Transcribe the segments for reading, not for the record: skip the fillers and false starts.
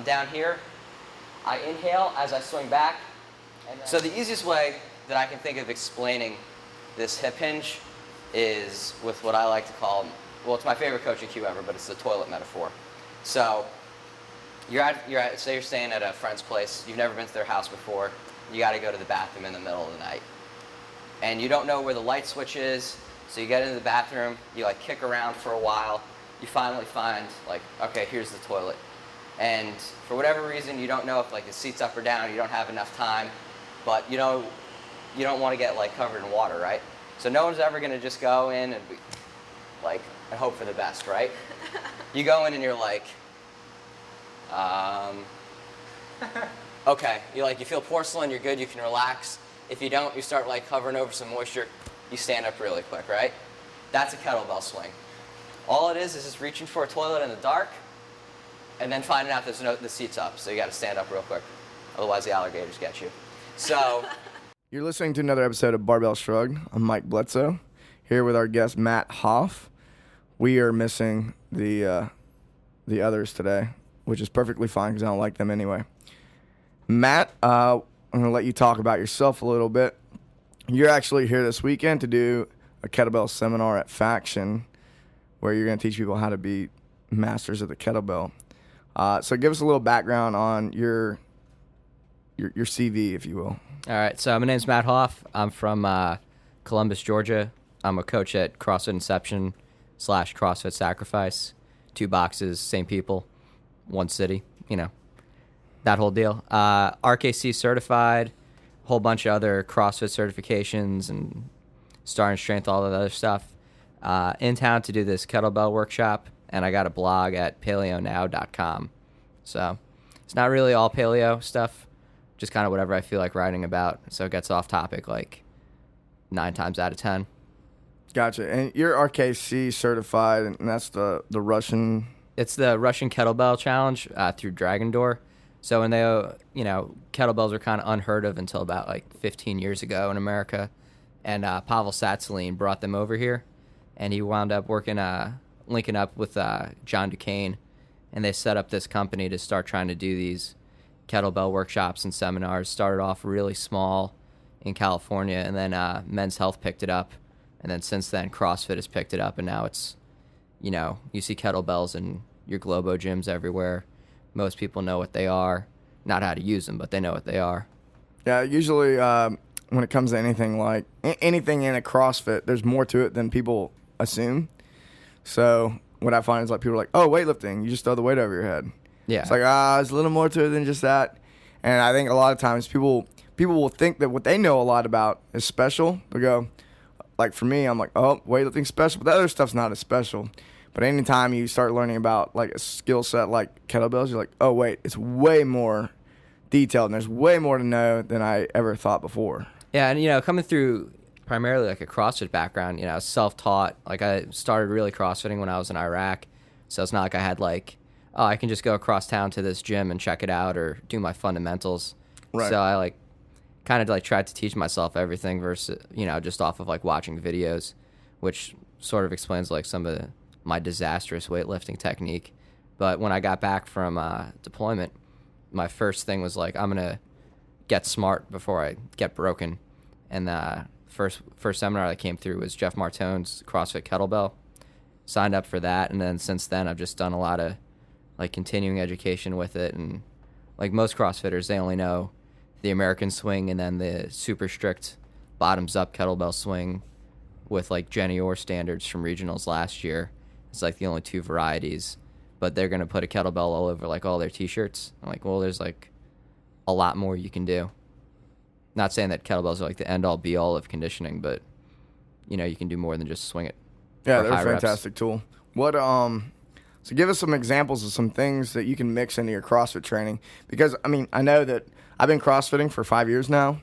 down here, I inhale as I swing back. So the easiest way that I can think of explaining this hip hinge is with what I like to call, well, it's my favorite coaching cue ever, but it's the toilet metaphor. So say you're staying at a friend's place, you've never been to their house before, you got to go to the bathroom in the middle of the night. And you don't know where the light switch is, so you get into the bathroom, you like kick around for a while, you finally find like, okay, here's the toilet. And for whatever reason, you don't know if like the seat's up or down, you don't have enough time, but you don't want to get like covered in water, right? So no one's ever gonna just go in and like and hope for the best, right? You go in and you're like, okay, you feel porcelain, you're good, you can relax. If you don't, you start like hovering over some moisture, you stand up really quick, right? That's a kettlebell swing. All it is just reaching for a toilet in the dark and then finding out the seat's up, so you gotta stand up real quick. Otherwise the alligators get you. So. You're listening to another episode of Barbell Shrugged. I'm Mike Bledsoe, here with our guest Matt Hoff. We are missing the others today, which is perfectly fine because I don't like them anyway. Matt, I'm going to let you talk about yourself a little bit. You're actually here this weekend to do a kettlebell seminar at Faction, where you're going to teach people how to be masters of the kettlebell. So give us a little background on your CV, if you will. All right, so my name's Matt Hoff. I'm from Columbus, Georgia. I'm a coach at CrossFit Inception / CrossFit Sacrifice. 2 boxes, same people, 1 city, that whole deal. RKC certified, a whole bunch of other CrossFit certifications and Star and Strength, all that other stuff. In town to do this kettlebell workshop, and I got a blog at paleonow.com. So it's not really all paleo stuff, just kind of whatever I feel like writing about. So it gets off topic like 9 times out of 10. Gotcha. And you're RKC certified, and that's the Russian... It's the Russian Kettlebell Challenge through Dragon Door. So when they, kettlebells were kind of unheard of until about like 15 years ago in America. And Pavel Tsatsouline brought them over here. And he wound up linking up with John Duquesne. And they set up this company to start trying to do these kettlebell workshops and seminars. Started off really small in California, and then Men's Health picked it up. And then since then, CrossFit has picked it up, and now it's, you see kettlebells in your Globo gyms everywhere. Most people know what they are. Not how to use them, but they know what they are. Yeah, usually when it comes to anything like anything in a CrossFit, there's more to it than people assume. So what I find is like people are like, oh, weightlifting, you just throw the weight over your head. Yeah. It's like, there's a little more to it than just that. And I think a lot of times people will think that what they know a lot about is special. They'll go, like for me, I'm like, oh, weightlifting's special, but the other stuff's not as special. But anytime you start learning about like a skill set like kettlebells, you're like, oh, wait, it's way more detailed, and there's way more to know than I ever thought before. Yeah, and, coming through primarily like a CrossFit background, self-taught. Like I started really CrossFitting when I was in Iraq, so it's not like I had like, oh, I can just go across town to this gym and check it out or do my fundamentals. Right. So I kind of tried to teach myself everything versus, just off of like watching videos, which sort of explains like some of my disastrous weightlifting technique. But when I got back from deployment, my first thing was like, I'm going to get smart before I get broken. And the first seminar that came through was Jeff Martone's CrossFit Kettlebell. Signed up for that, and then since then I've just done a lot of like continuing education with it. And like most CrossFitters, they only know the American swing and then the super strict bottoms up kettlebell swing with like Jenny Orr standards from regionals last year. It's like the only 2 varieties, but they're going to put a kettlebell all over like all their t-shirts. I'm like, well, there's like a lot more you can do. Not saying that kettlebells are like the end all be all of conditioning, but you can do more than just swing it. Yeah, they're a fantastic tool. What so give us some examples of some things that you can mix into your CrossFit training, because I know that I've been CrossFitting for 5 years now,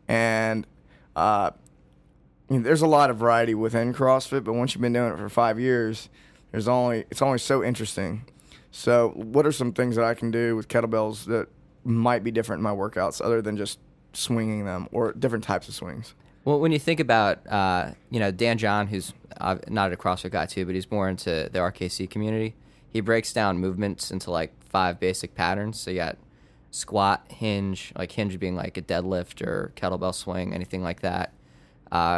and there's a lot of variety within CrossFit, but once you've been doing it for 5 years, it's only so interesting. So what are some things that I can do with kettlebells that might be different in my workouts other than just swinging them, or different types of swings? Well, when you think about, Dan John, who's not a CrossFit guy too, but he's more into the RKC community, he breaks down movements into like 5 basic patterns. So you got squat, hinge, like hinge being like a deadlift or kettlebell swing, anything like that.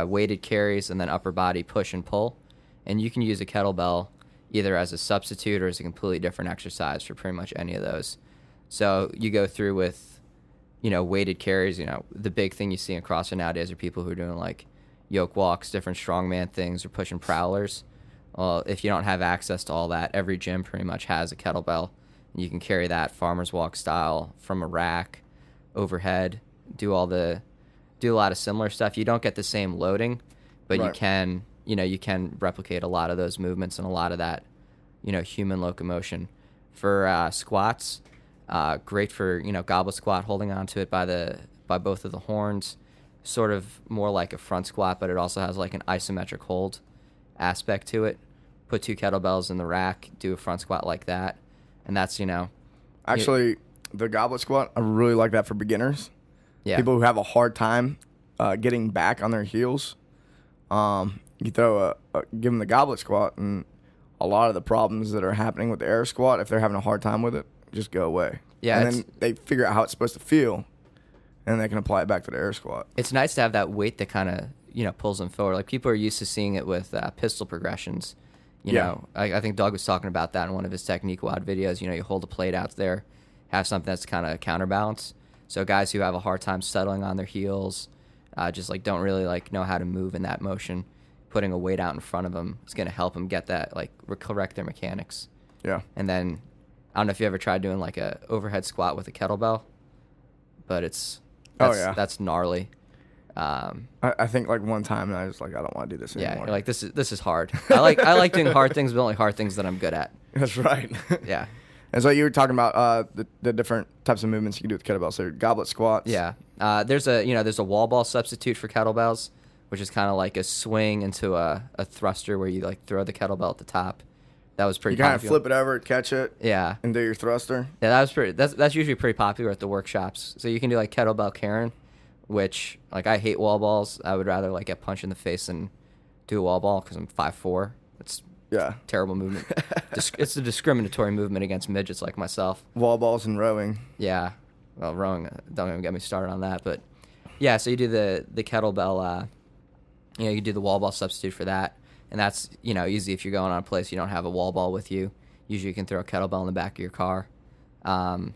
Weighted carries, and then upper body push and pull. And you can use a kettlebell either as a substitute or as a completely different exercise for pretty much any of those. So you go through with, weighted carries. The big thing you see in CrossFit nowadays are people who are doing like yoke walks, different strongman things, or pushing prowlers. Well, if you don't have access to all that, every gym pretty much has a kettlebell. And you can carry that farmer's walk style from a rack, overhead, do a lot of similar stuff. You don't get the same loading, but you can replicate a lot of those movements and a lot of that, human locomotion. For squats, great for, goblet squat, holding onto it by both of the horns, sort of more like a front squat, but it also has like an isometric hold aspect to it. Put 2 kettlebells in the rack, do a front squat like that, and that's, Actually, the goblet squat, I really like that for beginners. Yeah. People who have a hard time getting back on their heels. You throw give them the goblet squat, and a lot of the problems that are happening with the air squat, if they're having a hard time with it, just go away. Yeah, and then they figure out how it's supposed to feel, and they can apply it back to the air squat. It's nice to have that weight that kind of, pulls them forward. Like people are used to seeing it with pistol progressions. I think Doug was talking about that in one of his technique WOD videos. You hold a plate out there, have something that's kind of counterbalance. So guys who have a hard time settling on their heels, just like don't really like know how to move in that motion, putting a weight out in front of them is going to help them get that, like correct their mechanics. Yeah. And then I don't know if you ever tried doing like a overhead squat with a kettlebell, but that's gnarly. I think like one time, and I was like, I don't want to do this anymore. Yeah, you're like, this is hard. I like doing hard things, but only hard things that I'm good at. That's right. Yeah. And so you were talking about the different types of movements you can do with kettlebells. So goblet squats. Yeah. There's a wall ball substitute for kettlebells, which is kind of like a swing into a thruster where you like throw the kettlebell at the top. That was pretty. You kind of flip it over, catch it. Yeah. And do your thruster. Yeah, that's usually pretty popular at the workshops. So you can do like kettlebell Karen, which like I hate wall balls. I would rather like get punched in the face than do a wall ball because I'm 5'4". It's terrible movement. It's a discriminatory movement against midgets like myself. Wall balls and rowing. Yeah. Well, rowing, don't even get me started on that. But yeah, so you do the kettlebell, you can do the wall ball substitute for that. And that's, easy if you're going on a place you don't have a wall ball with you. Usually you can throw a kettlebell in the back of your car. Trying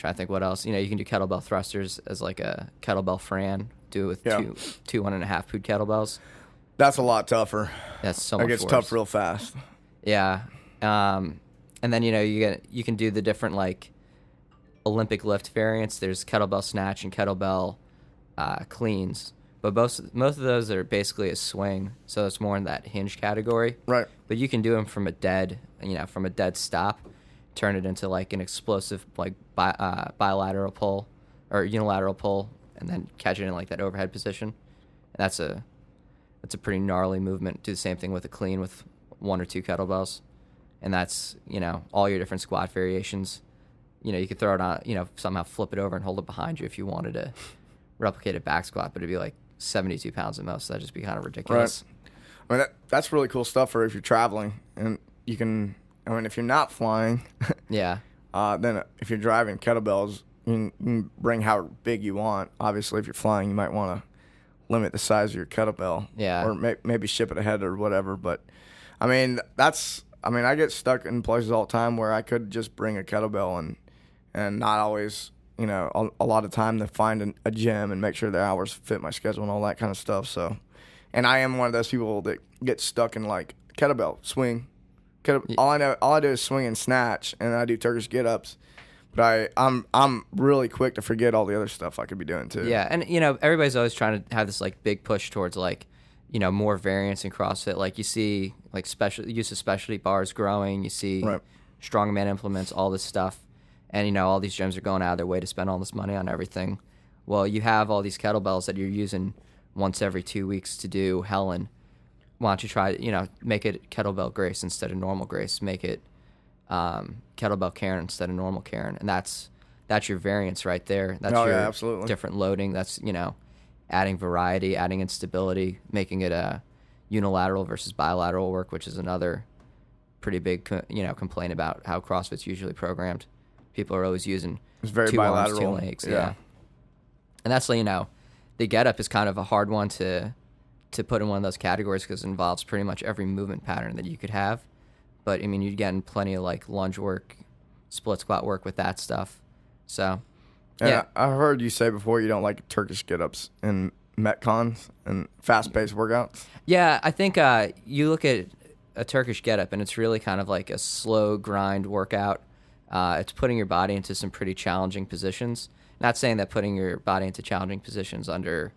to think what else. You can do kettlebell thrusters as like a kettlebell Fran. Do it with two 1.5 pood kettlebells. That's a lot tougher. That's so much worse. It gets tough real fast. Yeah. And then, you can do the different like Olympic lift variants. There's kettlebell snatch and kettlebell cleans. But most of those are basically a swing, so it's more in that hinge category. Right. But you can do them from a dead stop, turn it into like an explosive like bilateral pull or unilateral pull, and then catch it in like that overhead position. And that's a pretty gnarly movement. Do the same thing with a clean with 1 or 2 kettlebells, and that's all your different squat variations. You could throw it on, somehow flip it over and hold it behind you if you wanted to replicate a back squat, but it'd be like 72 pounds at most. That'd just be kind of ridiculous. Right. I mean, that's really cool stuff for if you're traveling, and you can. I mean, if you're not flying, yeah. Then if you're driving kettlebells, you can bring how big you want. Obviously, if you're flying, you might want to limit the size of your kettlebell. Yeah. Or maybe ship it ahead or whatever. But I mean, I get stuck in places all the time where I could just bring a kettlebell and not always. A lot of time to find a gym and make sure the hours fit my schedule and all that kind of stuff. So, and I am one of those people that get stuck in like kettlebell swing. All I do is swing and snatch, and I do Turkish Getups. But I'm really quick to forget all the other stuff I could be doing too. Yeah, and everybody's always trying to have this like big push towards like more variance in CrossFit. Like you see like use of specialty bars growing. You see strongman implements, all this stuff. And, all these gyms are going out of their way to spend all this money on everything. Well, you have all these kettlebells that you're using once every 2 weeks to do Helen. Why don't you try, make it kettlebell Grace instead of normal Grace. Make it kettlebell Karen instead of normal Karen. And that's your variance right there. That's your absolutely. Different loading. That's, adding variety, adding instability, making it a unilateral versus bilateral work, which is another pretty big, complaint about how CrossFit's usually programmed. People are always using It's very two bilateral. arms, 2 legs. Yeah. And that's, the get up is kind of a hard one to put in one of those categories because it involves pretty much every movement pattern that you could have. But, I mean, you're getting plenty of, like, lunge work, split squat work with that stuff. So, And yeah. I heard you say before you don't like Turkish Getups and Metcons and fast-paced workouts. Yeah, I think you look at a Turkish getup, and it's really kind of like a slow grind workout. It's putting your body into some pretty challenging positions. Not saying that putting your body into challenging positions under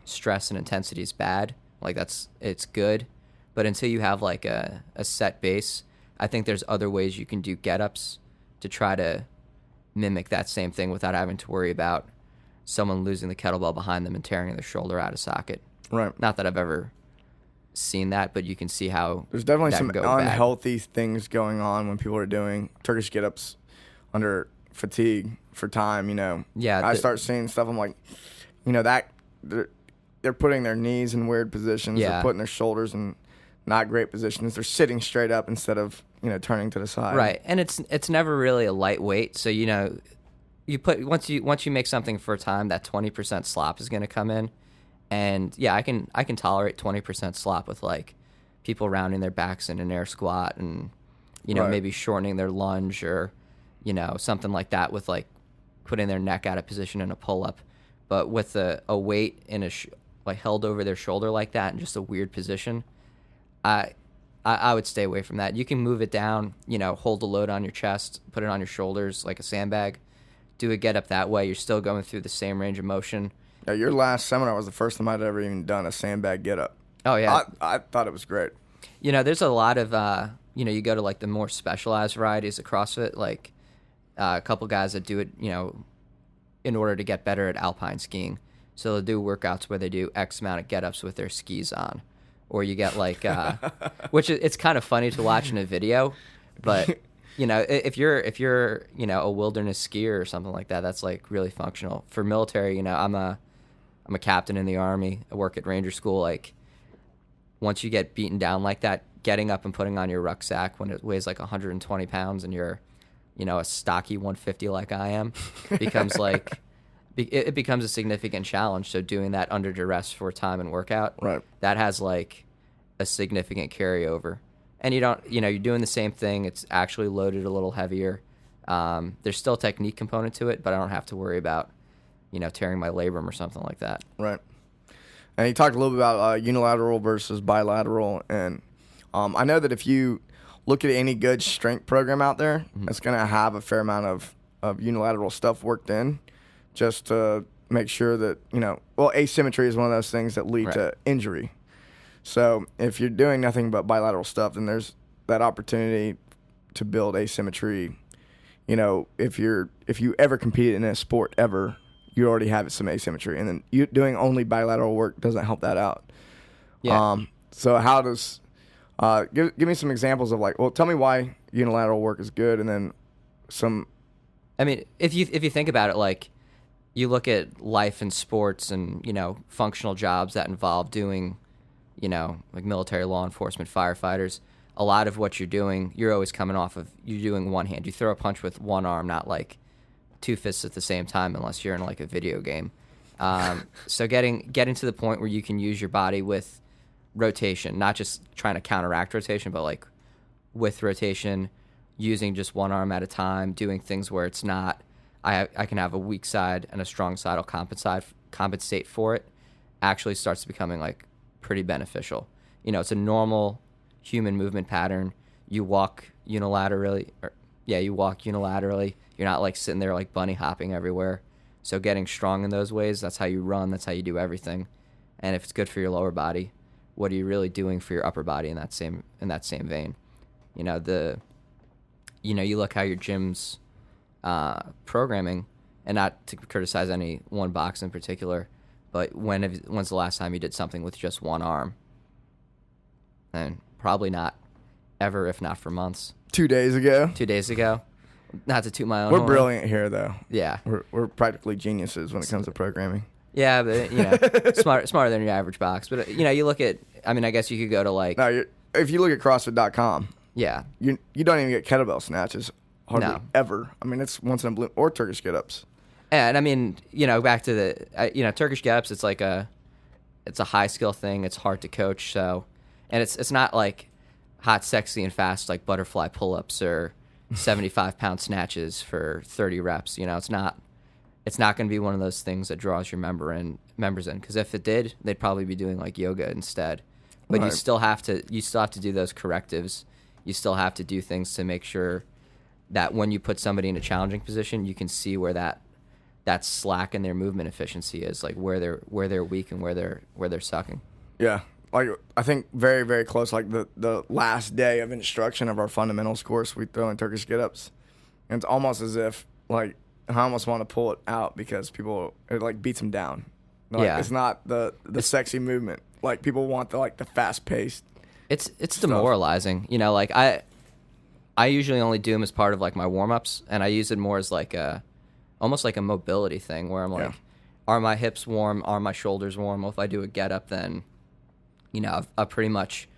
stress and intensity is bad. Like, it's good. But until you have, like, a set base, I think there's other ways you can do get-ups to try to mimic that same thing without having to worry about someone losing the kettlebell behind them and tearing their shoulder out of socket. Right. Not that I've ever seen that, but you can see how There's definitely that some can go bad. unhealthy things going on when people are doing Turkish Getups under fatigue for time, Yeah, I start seeing stuff, I'm like, that they're putting their knees in weird positions. Yeah. They're putting their shoulders in not great positions. They're sitting straight up instead of, turning to the side. Right, and it's never really a lightweight. So you put once you make something for a time, that 20% slop is going to come in, and yeah, I can tolerate 20% slop with like people rounding their backs in an air squat and Right. maybe shortening their lunge or something like that with like putting their neck out of position in a pull up, but with a weight in like held over their shoulder like that in just a weird position, I would stay away from that. You can move it down, hold the load on your chest, put it on your shoulders like a sandbag, do a get up that way. You're still going through the same range of motion. Yeah, your last seminar was the first time I'd ever even done a sandbag get up. Oh, yeah. I thought it was great. There's a lot of, you go to like the more specialized varieties of CrossFit, like a couple guys that do it, in order to get better at alpine skiing. So they'll do workouts where they do X amount of get ups with their skis on. Or you get like, which it's kind of funny to watch in a video, but if you're a wilderness skier or something like that, that's like really functional. For military, I'm a captain in the Army. I work at Ranger School. Like, once you get beaten down like that, getting up and putting on your rucksack when it weighs like 120 pounds and you're, a stocky 150 like I am, becomes like. It becomes a significant challenge. So doing that under duress for time and workout, Right. that has like a significant carryover. And you're doing the same thing. It's actually loaded a little heavier. There's still a technique component to it, but I don't have to worry about, tearing my labrum or something like that. Right. And you talked a little bit about unilateral versus bilateral. And I know that if you look at any good strength program out there, it's going to have a fair amount of unilateral stuff worked in, just to make sure that, asymmetry is one of those things that lead to injury. So if you're doing nothing but bilateral stuff, then there's that opportunity to build asymmetry. If you ever competed in a sport ever, you already have some asymmetry. And then you doing only bilateral work doesn't help that out. Yeah. So how does, give me some examples of tell me why unilateral work is good, and then some. I mean, if you think about it, like, you look at life in sports and, functional jobs that involve doing, like military, law enforcement, firefighters, a lot of what you're doing, you're always coming off of, you're doing one hand. You throw a punch with one arm, not like two fists at the same time unless you're in like a video game. So getting to the point where you can use your body with rotation, not just trying to counteract rotation, but like with rotation, using just one arm at a time, doing things where it's not, I can have a weak side and a strong side. I'll compensate for it. Actually starts becoming like pretty beneficial. It's a normal human movement pattern. You walk unilaterally. You're not like sitting there like bunny hopping everywhere. So getting strong in those ways, that's how you run. That's how you do everything. And if it's good for your lower body, what are you really doing for your upper body in that same vein? You look how your gym's programming, and not to criticize any one box in particular, but when's the last time you did something with just one arm? And probably not ever, if not for months. 2 days ago. 2 days ago. Not to toot my own We're horn. brilliant here, though. Yeah. We're practically geniuses when it comes to programming. Yeah, but smarter than your average box. But you look at, I guess you could go to like. No, if you look at CrossFit.com, Yeah. You don't even get kettlebell snatches hardly No. ever. I mean, it's once in a blue, or Turkish Getups. And I mean, back to the, Turkish Getups, it's a high skill thing. It's hard to coach. So, and it's not like hot, sexy, and fast like butterfly pull-ups or 75-pound snatches for 30 reps. It's not going to be one of those things that draws your members in. Because if it did, they'd probably be doing like yoga instead. But Right. you still have to do those correctives. You still have to do things to make sure that when you put somebody in a challenging position, you can see where that slack in their movement efficiency is, like where they're weak and where they're sucking. Yeah. Like, I think very, very close. Like, the last day of instruction of our fundamentals course, we throw in Turkish Getups. And it's almost as if, like, I almost want to pull it out because it, like, beats them down. Like, Yeah. It's not the sexy movement. Like, people want the fast-paced. It's demoralizing. Like, I usually only do them as part of, like, my warm-ups, and I use it more as, like, almost like a mobility thing where I'm like, are my hips warm? Are my shoulders warm? Well, if I do a get-up, then, I've pretty much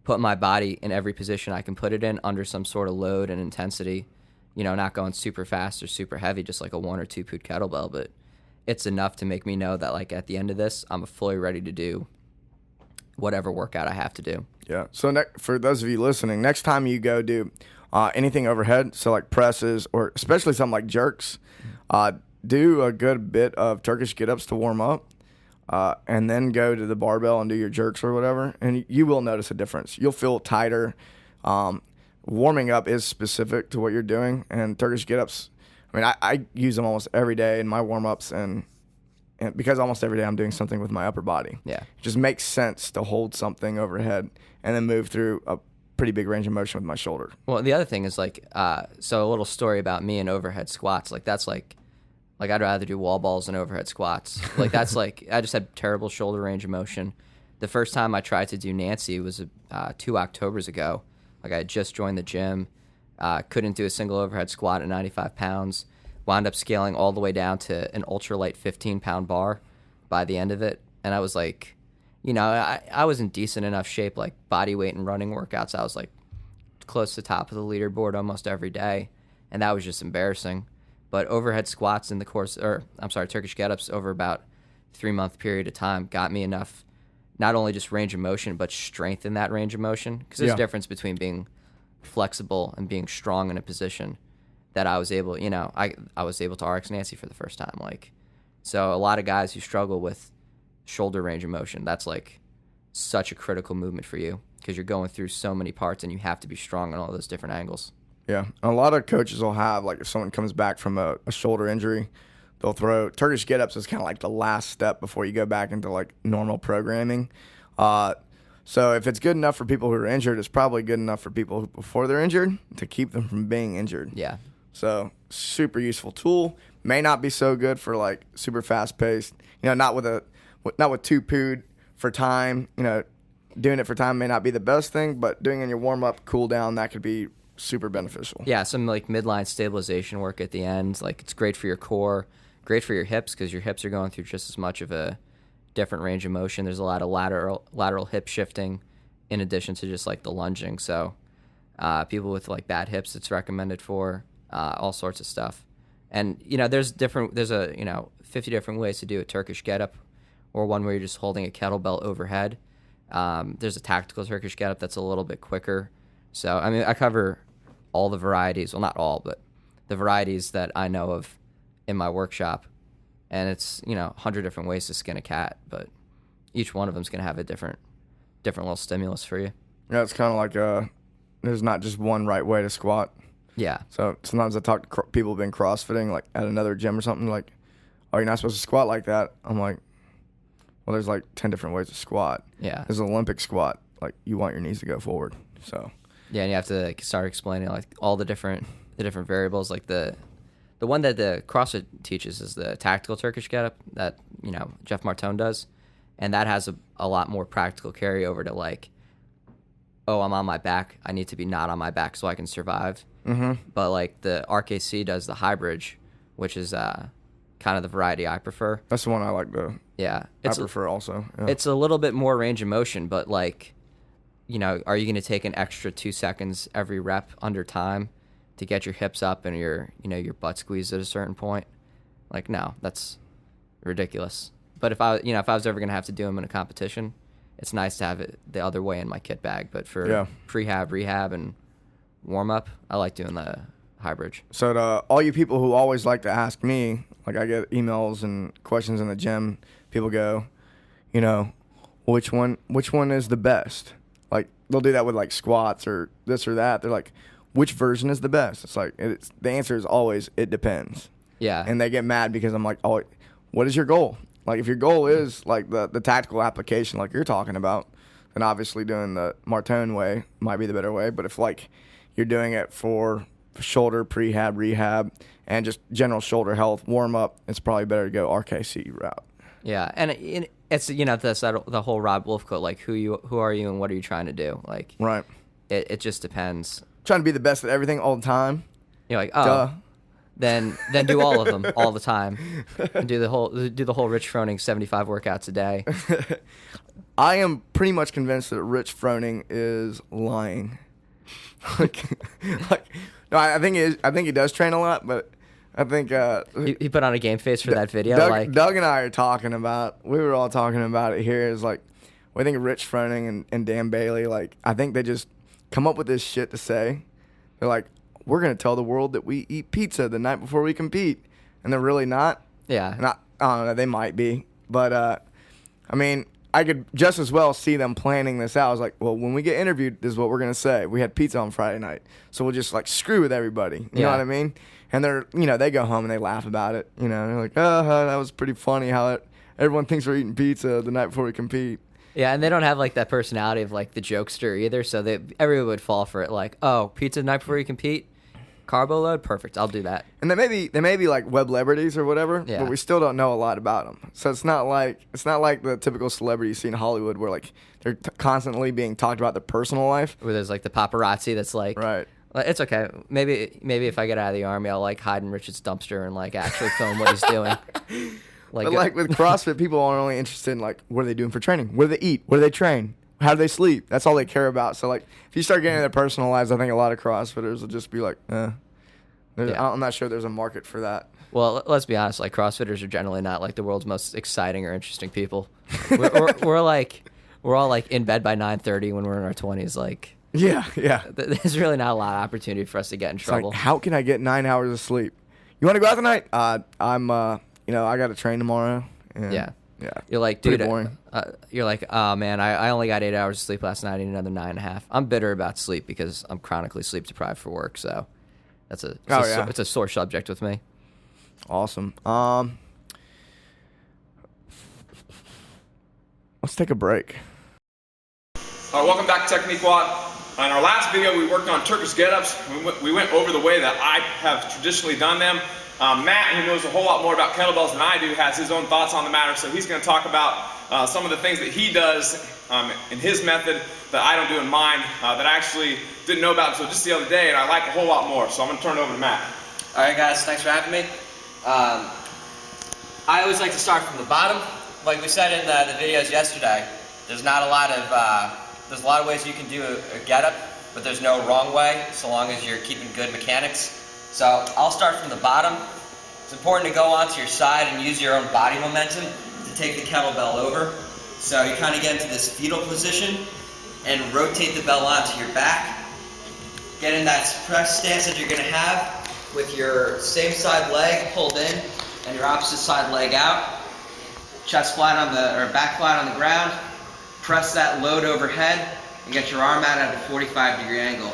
put my body in every position I can put it in under some sort of load and intensity, not going super fast or super heavy, just like a 1 or 2 pound kettlebell, but it's enough to make me know that, like, at the end of this, I'm fully ready to do whatever workout I have to do. Yeah. So for those of you listening, next time you go do anything overhead, so like presses or especially something like jerks, do a good bit of Turkish Getups to warm up, and then go to the barbell and do your jerks or whatever, and you will notice a difference. You'll feel tighter. Warming up is specific to what you're doing, and Turkish Getups, I mean, I use them almost every day in my warm-ups, and because almost every day I'm doing something with my upper body. Yeah. It just makes sense to hold something overhead and then move through a pretty big range of motion with my shoulder. Well, the other thing is, like, so a little story about me and overhead squats. Like, that's like I'd rather do wall balls than overhead squats. Like, that's like, I just had terrible shoulder range of motion. The first time I tried to do Nancy was 2 Octobers ago. Like, I had just joined the gym, couldn't do a single overhead squat at 95 pounds, wound up scaling all the way down to an ultralight 15-pound bar by the end of it. And I was like, I was in decent enough shape, like body weight and running workouts. I was like close to the top of the leaderboard almost every day. And that was just embarrassing. But overhead squats in the course, Turkish Getups over about 3-month period of time got me enough, not only just range of motion, but strength in that range of motion. Because there's a difference between being flexible and being strong in a position that I was able, I was able to RX Nancy for the first time. Like, so a lot of guys who struggle with shoulder range of motion, that's like such a critical movement for you because you're going through so many parts and you have to be strong on all those different angles. Yeah. A lot of coaches will have, like, if someone comes back from a shoulder injury, they'll throw Turkish Getups as kind of like the last step before you go back into like normal programming. So if it's good enough for people who are injured, it's probably good enough for people before they're injured to keep them from being injured. Yeah. So super useful tool. May not be so good for like super fast paced. Not with 2 pood for time. Doing it for time may not be the best thing, but doing it in your warm up, cool down, that could be super beneficial. Yeah, some like midline stabilization work at the end. Like, it's great for your core, great for your hips because your hips are going through just as much of a different range of motion. There's a lot of lateral hip shifting in addition to just like the lunging. So people with like bad hips, it's recommended for all sorts of stuff. And there's 50 different ways to do a Turkish Getup, or one where you're just holding a kettlebell overhead. There's a tactical Turkish Getup that's a little bit quicker. So I mean, I cover all the varieties. Well, not all, but the varieties that I know of in my workshop. And it's 100 different ways to skin a cat, but each one of them is going to have a different little stimulus for you. Yeah, it's kind of like there's not just one right way to squat. Yeah. So sometimes I talk to people who've been CrossFitting, like at another gym or something, like, oh, you're not supposed to squat like that. I'm like, well, there's like 10 different ways to squat. Yeah. There's an Olympic squat. Like, you want your knees to go forward. So. Yeah, and you have to like start explaining like all the different variables. Like the one that the CrossFit teaches is the tactical Turkish Getup that Jeff Martone does, and that has a lot more practical carryover to like, oh, I'm on my back, I need to be not on my back so I can survive. Mm-hmm. But like the RKC does the high bridge, which is kind of the variety I prefer. That's the one I like. Yeah, I prefer also. Yeah. It's a little bit more range of motion, but like, are you going to take an extra 2 seconds every rep under time to get your hips up and your butt squeezed at a certain point? Like, no, that's ridiculous. But if I was ever going to have to do them in a competition, it's nice to have it the other way in my kit bag. But for prehab, rehab, and warm up, I like doing the high bridge. So to all you people who always like to ask me, like I get emails and questions in the gym, people go, which one is the best? Like they'll do that with like squats or this or that. They're like, which version is the best? It's like the answer is always it depends. Yeah. And they get mad because I'm like, oh, what is your goal? Like if your goal is like the tactical application like you're talking about, then obviously doing the Martone way might be the better way. But if like you're doing it for shoulder, prehab, rehab, and just general shoulder health, warm up, it's probably better to go RKC route. Yeah, and it's that's the whole Rob Wolf quote, like who are you and what are you trying to do? Like right. It just depends. Trying to be the best at everything all the time. You're like, oh, duh. Then do all of them all the time. And do the whole Rich Froning 75 workouts a day. I am pretty much convinced that Rich Froning is lying. No, I think he does train a lot, but I think he put on a game face for that video. Doug and I are talking about. We were all talking about it here. Is like, we think of Rich Froning and Dan Bailey. Like, I think they just come up with this shit to say. They're like, we're gonna tell the world that we eat pizza the night before we compete, and they're really not. Yeah. And I don't know. They might be, but I mean, I could just as well see them planning this out. I was like, well, when we get interviewed, this is what we're going to say. We had pizza on Friday night. So we'll just like screw with everybody. You know what I mean? And they're, they go home and they laugh about it. They're like, oh, that was pretty funny how everyone thinks we're eating pizza the night before we compete. Yeah, and they don't have like that personality of like the jokester either. So everyone would fall for it. Like, oh, pizza the night before you compete? Carbo load? Perfect. I'll do that. And they may be like web celebrities or whatever, yeah. But we still don't know a lot about them. So it's not like the typical celebrity you see in Hollywood where like they're constantly being talked about their personal life. Where there's like the paparazzi that's like, right. It's okay. Maybe if I get out of the army, I'll like hide in Richard's dumpster and like actually film what he's doing. But like with CrossFit, people are only interested in like what are they doing for training? What do they eat? What do they train? How do they sleep? That's all they care about. So, like, if you start getting into their personal lives, I think a lot of CrossFitters will just be like, I'm not sure there's a market for that. Well, let's be honest. Like, CrossFitters are generally not, like, the world's most exciting or interesting people. We're all, like, in bed by 9:30 when we're in our 20s. Like, yeah. There's really not a lot of opportunity for us to get in trouble. Like, how can I get 9 hours of sleep? You want to go out tonight? I got to train tomorrow. Yeah. Yeah. You're like, dude, you're like, oh man, I only got 8 hours of sleep last night. I need another 9.5. I'm bitter about sleep because I'm chronically sleep deprived for work. So it's a sore subject with me. Awesome. Let's take a break. Welcome back to Technique Walk. In our last video, we worked on Turkish Getups. We went over the way that I have traditionally done them. Matt, who knows a whole lot more about kettlebells than I do, has his own thoughts on the matter, so he's going to talk about some of the things that he does in his method that I don't do in mine, that I actually didn't know about until just the other day, and I like a whole lot more, so I'm going to turn it over to Matt. All right, guys, thanks for having me. I always like to start from the bottom. Like we said in the videos yesterday, there's a lot of ways you can do a get-up, but there's no wrong way, so long as you're keeping good mechanics. So I'll start from the bottom. It's important to go onto your side and use your own body momentum to take the kettlebell over. So you kind of get into this fetal position and rotate the bell onto your back. Get in that press stance that you're going to have with your same side leg pulled in and your opposite side leg out. Chest flat back flat on the ground. Press that load overhead and get your arm out at a 45-degree angle.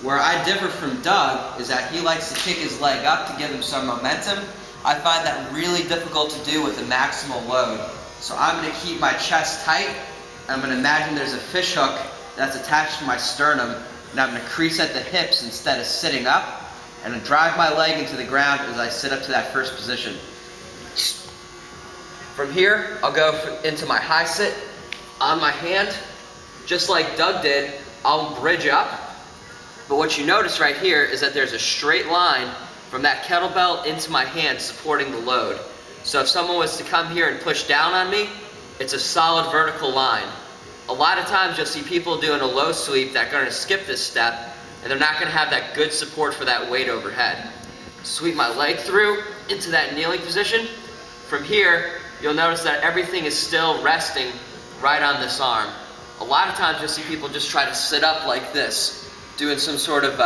Where I differ from Doug is that he likes to kick his leg up to give him some momentum. I find that really difficult to do with a maximal load. So I'm going to keep my chest tight. I'm going to imagine there's a fish hook that's attached to my sternum, and I'm going to crease at the hips instead of sitting up, and drive my leg into the ground as I sit up to that first position. From here, I'll go into my high sit on my hand. Just like Doug did, I'll bridge up. But what you notice right here is that there's a straight line from that kettlebell into my hand supporting the load. So if someone was to come here and push down on me, it's a solid vertical line. a lot of times you'll see people doing a low sweep that are going to skip this step, and they're not going to have that good support for that weight overhead. Sweep my leg through into that kneeling position. From here, you'll notice that everything is still resting right on this arm. A lot of times you'll see people just try to sit up like this, doing some sort of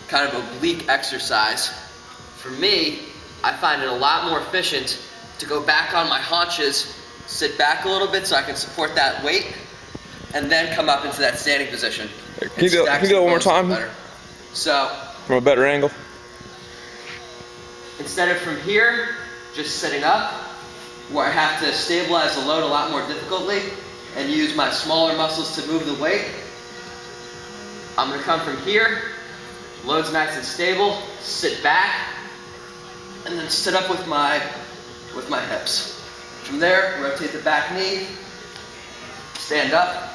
kind of oblique exercise. For me, I find it a lot more efficient to go back on my haunches, sit back a little bit so I can support that weight, and then come up into that standing position. Can you do it one more time? Better. So, From a better angle. instead of from here, just sitting up, where I have to stabilize the load a lot more difficultly and use my smaller muscles to move the weight, I'm going to come from here, load's nice and stable, sit back, and then sit up with my hips. From there, rotate the back knee, stand up,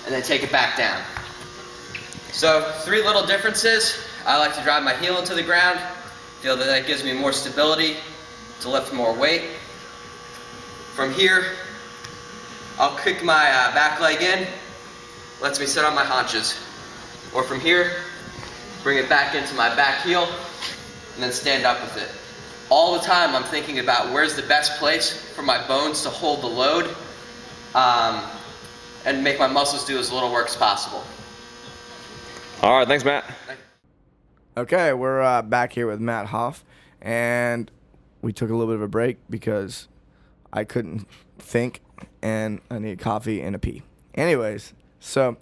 and then take it back down. So 3 little differences. I like to drive my heel into the ground, feel that gives me more stability to lift more weight. From here, I'll kick my back leg in, lets me sit on my haunches. Or from here, bring it back into my back heel, and then stand up with it. All the time I'm thinking about where's the best place for my bones to hold the load and make my muscles do as little work as possible. All right, thanks, Matt. Okay, we're back here with Matt Hoff, and we took a little bit of a break because I couldn't think, and I needed coffee and a pee. Anyways, so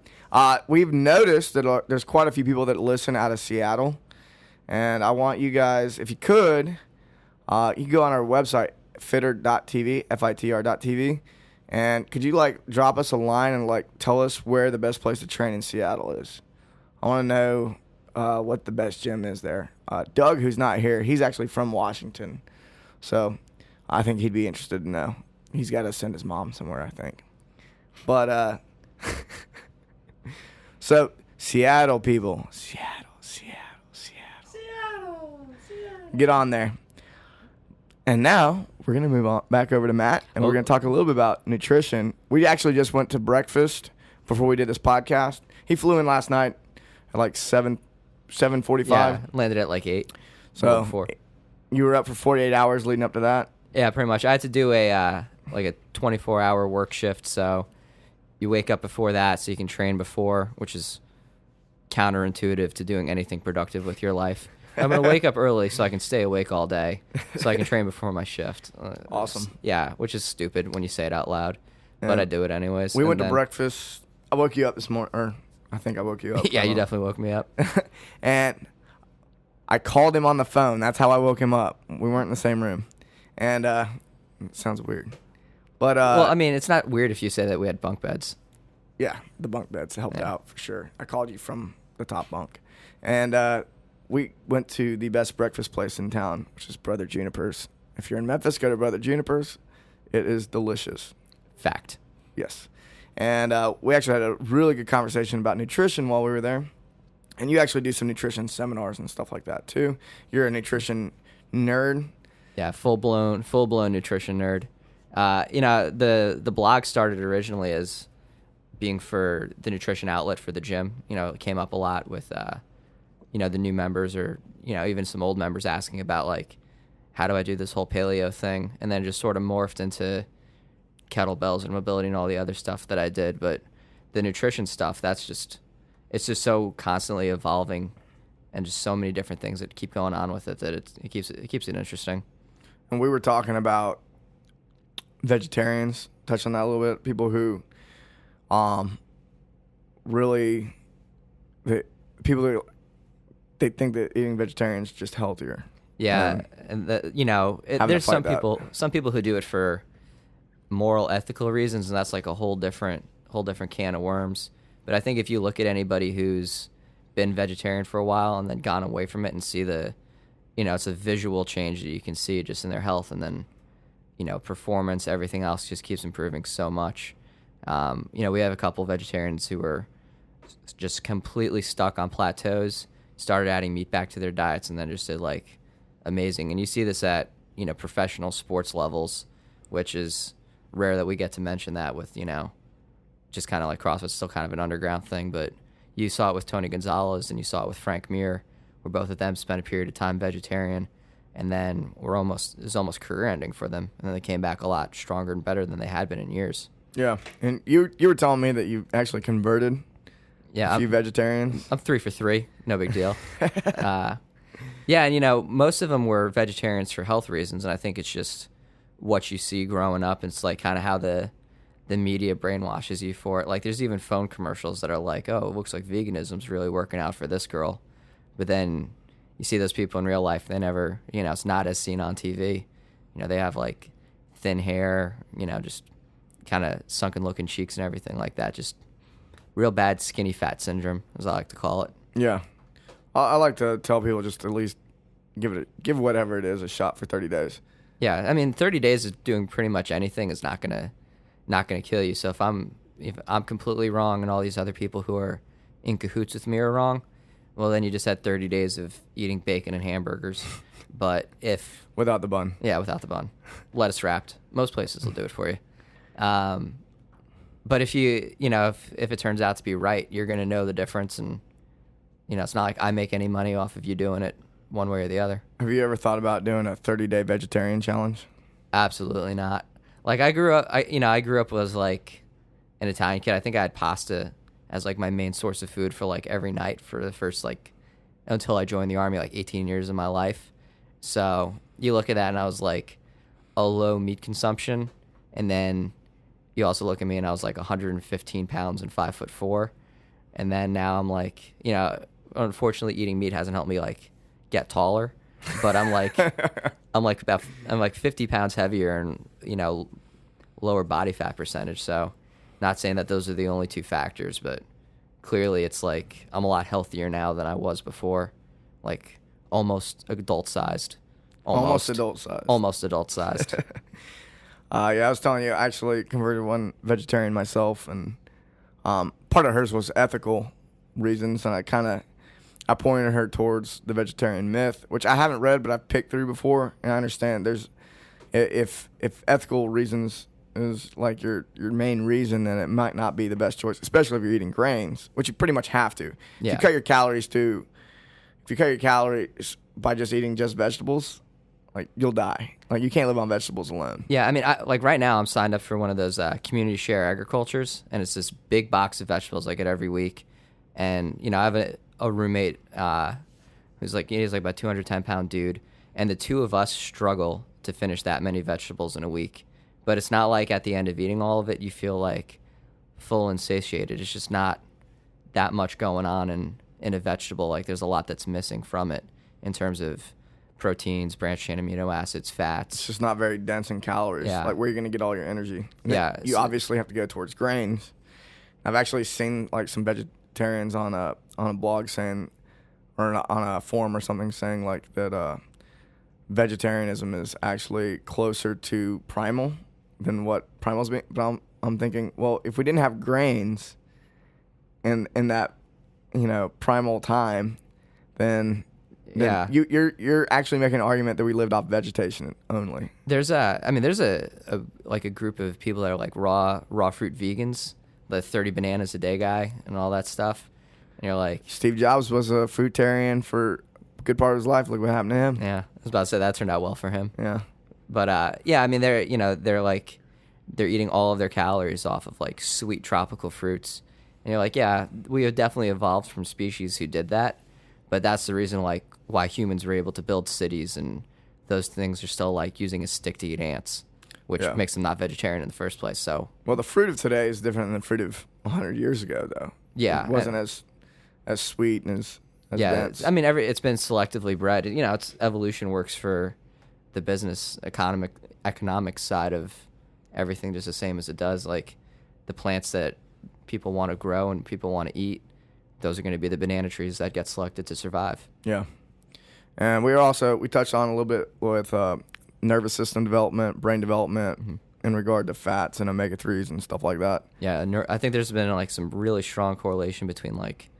we've noticed that there's quite a few people that listen out of Seattle, and I want you guys, if you could, you can go on our website, fitter.tv, FITR.tv, and could you drop us a line and tell us where the best place to train in Seattle is? I want to know what the best gym is there. Doug, who's not here, he's actually from Washington, so I think he'd be interested to know. He's got to send his mom somewhere, I think. But so Seattle people, Seattle. Get on there. And now we're gonna move on back over to Matt, and we're gonna talk a little bit about nutrition. We actually just went to breakfast before we did this podcast. He flew in last night at 7:45. Yeah, landed at 8. So before. You were up for 48 hours leading up to that. Yeah, pretty much. I had to do a 24-hour work shift, so you wake up before that so you can train before, which is counterintuitive to doing anything productive with your life. I'm going to wake up early so I can stay awake all day, so I can train before my shift. Awesome. Yeah, which is stupid when you say it out loud, but I do it anyways. We went to breakfast. I woke you up this morning, or I think I woke you up. Yeah, you definitely woke me up. And I called him on the phone. That's how I woke him up. We weren't in the same room. And it sounds weird. But well, I mean, it's not weird if you say that we had bunk beds. Yeah, the bunk beds helped out for sure. I called you from the top bunk. And we went to the best breakfast place in town, which is Brother Juniper's. If you're in Memphis, go to Brother Juniper's. It is delicious. Fact. Yes. And we actually had a really good conversation about nutrition while we were there. And you actually do some nutrition seminars and stuff like that too. You're a nutrition nerd. Yeah, full-blown nutrition nerd. The blog started originally as being for the nutrition outlet for the gym. It came up a lot with the new members or, even some old members asking about, how do I do this whole paleo thing? And then just sort of morphed into kettlebells and mobility and all the other stuff that I did. But the nutrition stuff, it's just so constantly evolving and just so many different things that keep going on with it that it keeps it interesting. And we were talking about vegetarians, touch on that a little bit, people who really, they think that eating vegetarian is just healthier. Yeah, and there's some people who do it for moral, ethical reasons, and that's a whole different can of worms. But I think if you look at anybody who's been vegetarian for a while and then gone away from it and see it's a visual change that you can see just in their health, and then performance, everything else just keeps improving so much. We have a couple of vegetarians who were just completely stuck on plateaus, started adding meat back to their diets, and then just did amazing. And you see this at professional sports levels, which is rare that we get to mention that with just kind of like CrossFit's still kind of an underground thing, but you saw it with Tony Gonzalez and you saw it with Frank Mir, where both of them spent a period of time vegetarian, and then it was almost career ending for them, and then they came back a lot stronger and better than they had been in years. Yeah, and you were telling me that you actually converted a few vegetarians. I'm 3 for 3, no big deal. Yeah, and most of them were vegetarians for health reasons, and I think it's just what you see growing up. It's like kind of how the media brainwashes you for it. Like there's even phone commercials that are like, oh, it looks like veganism's really working out for this girl. But then you see those people in real life, they never, it's not as seen on TV. They have like thin hair, just kind of sunken looking cheeks and everything like that. Just real bad skinny fat syndrome, as I like to call it. Yeah. I like to tell people just at least give whatever it is a shot for 30 days. Yeah, I mean 30 days of doing pretty much anything is not gonna kill you. So if I'm completely wrong and all these other people who are in cahoots with me are wrong, well then you just had 30 days of eating bacon and hamburgers. But if without the bun. Yeah, without the bun. Lettuce wrapped. Most places will do it for you. But if if it turns out to be right, you're gonna know the difference, and it's not like I make any money off of you doing it one way or the other. Have you ever thought about doing a 30-day vegetarian challenge? Absolutely not. Like I grew up was like an Italian kid. I think I had pasta as like my main source of food for like every night for the first until I joined the Army, like 18 years of my life. So you look at that and I was like a low meat consumption, and then you also look at me and I was like 115 pounds and 5'4", and then now I'm like, unfortunately eating meat hasn't helped me like get taller, but I'm like 50 pounds heavier and lower body fat percentage. So not saying that those are the only two factors, but clearly it's like I'm a lot healthier now than I was before, like almost adult sized. Almost adult sized. Almost adult sized. I was telling you, I actually converted one vegetarian myself, and part of hers was ethical reasons, and I pointed her towards the vegetarian myth, which I haven't read, but I've picked through before, and I understand if ethical reasons is like your main reason, then it might not be the best choice, especially if you're eating grains, which you pretty much have to. Yeah. If you cut your calories by just eating just vegetables, like you'll die. Like you can't live on vegetables alone. Yeah, I mean, right now I'm signed up for one of those community share agricultures, and it's this big box of vegetables I get every week. And I have a roommate he's like about 210-pound dude, and the two of us struggle to finish that many vegetables in a week. But it's not like at the end of eating all of it you feel like full and satiated. It's just not that much going on in a vegetable. Like there's a lot that's missing from it in terms of proteins, branched chain amino acids, fats. It's just not very dense in calories. Yeah. Like where you're going to get all your energy. Yeah. You obviously have to go towards grains. I've actually seen like some vegetarians on a blog saying, or on a forum or something saying like that vegetarianism is actually closer to primal than what primal's being. But I'm thinking, well, if we didn't have grains in that primal time, then yeah, you're actually making an argument that we lived off vegetation only. There's a group of people that are like raw fruit vegans, the 30 bananas a day guy and all that stuff. And you're like, Steve Jobs was a fruitarian for a good part of his life. Look what happened to him. Yeah, I was about to say that turned out well for him. Yeah. But I mean they're eating all of their calories off of like sweet tropical fruits. And you're like, yeah, we have definitely evolved from species who did that. But that's the reason like why humans were able to build cities, and those things are still like using a stick to eat ants, which makes them not vegetarian in the first place. So well, the fruit of today is different than the fruit of 100 years ago, though. Yeah, it wasn't as sweet and as dense. I mean, it's been selectively bred. It's evolution works for the business economic side of everything just the same as it does. Like the plants that people want to grow and people want to eat, those are going to be the banana trees that get selected to survive. Yeah. And we touched on a little bit with nervous system development, brain development in regard to fats and omega-3s and stuff like that. Yeah, I think there's been like some really strong correlation between like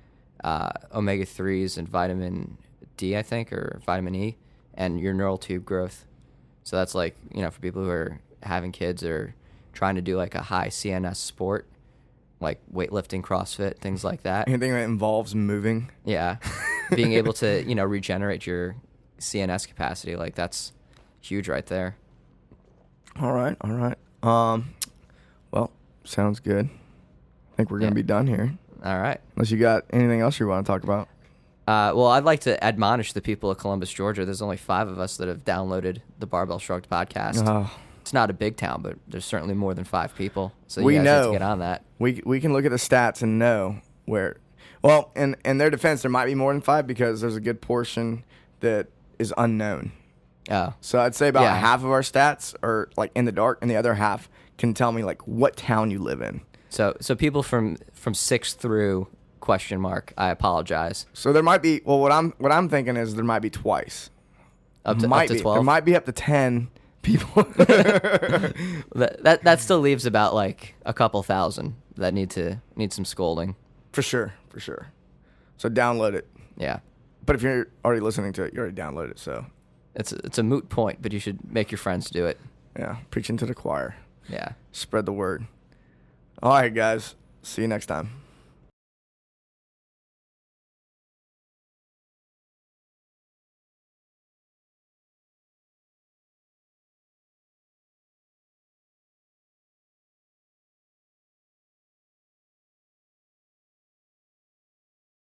omega-3s and vitamin D, I think, or vitamin E, and your neural tube growth. So that's like, for people who are having kids or trying to do like a high CNS sport, like weightlifting, CrossFit, things like that. Anything that involves moving. Yeah. Being able to, regenerate your CNS capacity, like that's huge right there. All right. Well, sounds good. I think we're going to be done here. All right. Unless you got anything else you want to talk about. Well, I'd like to admonish the people of Columbus, Georgia. There's only 5 of us that have downloaded the Barbell Shrugged podcast. Oh. It's not a big town, but there's certainly more than 5 people. So We you guys know. have to get on that. We can look at the stats and know where. Well, in their defense, there might be more than 5 because there's a good portion that is unknown. Oh. So I'd say about Yeah. half of our stats are like in the dark, and the other half can tell me like what town you live in. So people from 6 through ? I apologize. So there might be. Well, what I'm thinking is there might be twice. Up to 12. There might be up to 10 people. That still leaves about like a couple thousand that need some scolding. For sure. So download it. Yeah. But if you're already listening to it, you already downloaded it. So It's a moot point, but you should make your friends do it. yeah, preaching to the choir. Yeah. Spread the word. All right, guys. See you next time.